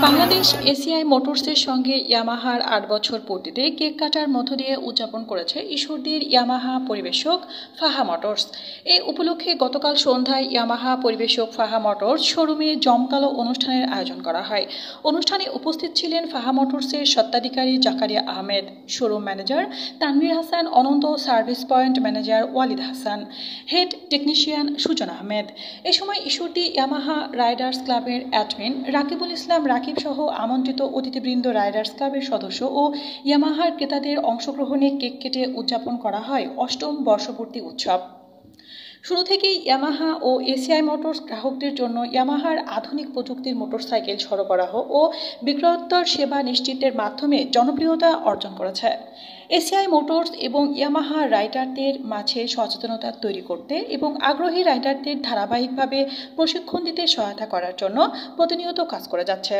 Bangladesh ACI মোটরসের সঙ্গে ইয়ামাহার ৮ বছর পূর্তিতে cake কাটার মধ্য দিয়ে উদযাপন করেছে ঈশ্বরদীর ইয়ামাহা পরিবেশক ফাহা মোটরস। এই উপলক্ষে গতকাল সন্ধ্যায় ইয়ামাহা পরিবেশক ফাহা মোটরস শোরুমে জমকালো অনুষ্ঠানের আয়োজন করা হয়। অনুষ্ঠানে উপস্থিত ছিলেন ফাহা মোটরসের স্বত্বাধিকারী Zakaria Ahmed, showroom manager Tanvir Hasan Ananta, service point manager Walid Hasan, head technician Sujon Ahmed. এ সময় ঈশ্বরদী ইয়ামাহা রাইডার্স ক্লাবের অ্যাডমিন রাকিবুল ইসলাম রাকিব সহ আমন্ত্রিত অতিথিবৃন্দ, রাইডার্স ক্লাবের সদস্য ও ইয়ামাহার ক্রেতাদের অংশগ্রহণে কেক কেটে উদযাপন করা হয় অষ্টম বর্ষপূর্তি উৎসব। শুরু থেকেই ইয়ামাহা ও এসিআই মোটরস গ্রাহকদের জন্য ইয়ামাহার আধুনিক প্রযুক্তির মোটরসাইকেল সরবরাহ ও বিক্রয়োত্তর সেবা নিশ্চিতের মাধ্যমে জনপ্রিয়তা অর্জন করেছে। এসিআই মোটরস এবং ইয়ামাহা রাইডারদের মাঝে সচেতনতা তৈরি করতে এবং আগ্রহী রাইডারদের ধারাবাহিকভাবে প্রশিক্ষণ দিতে সহায়তা করার জন্য প্রতিনিয়ত কাজ করে যাচ্ছে।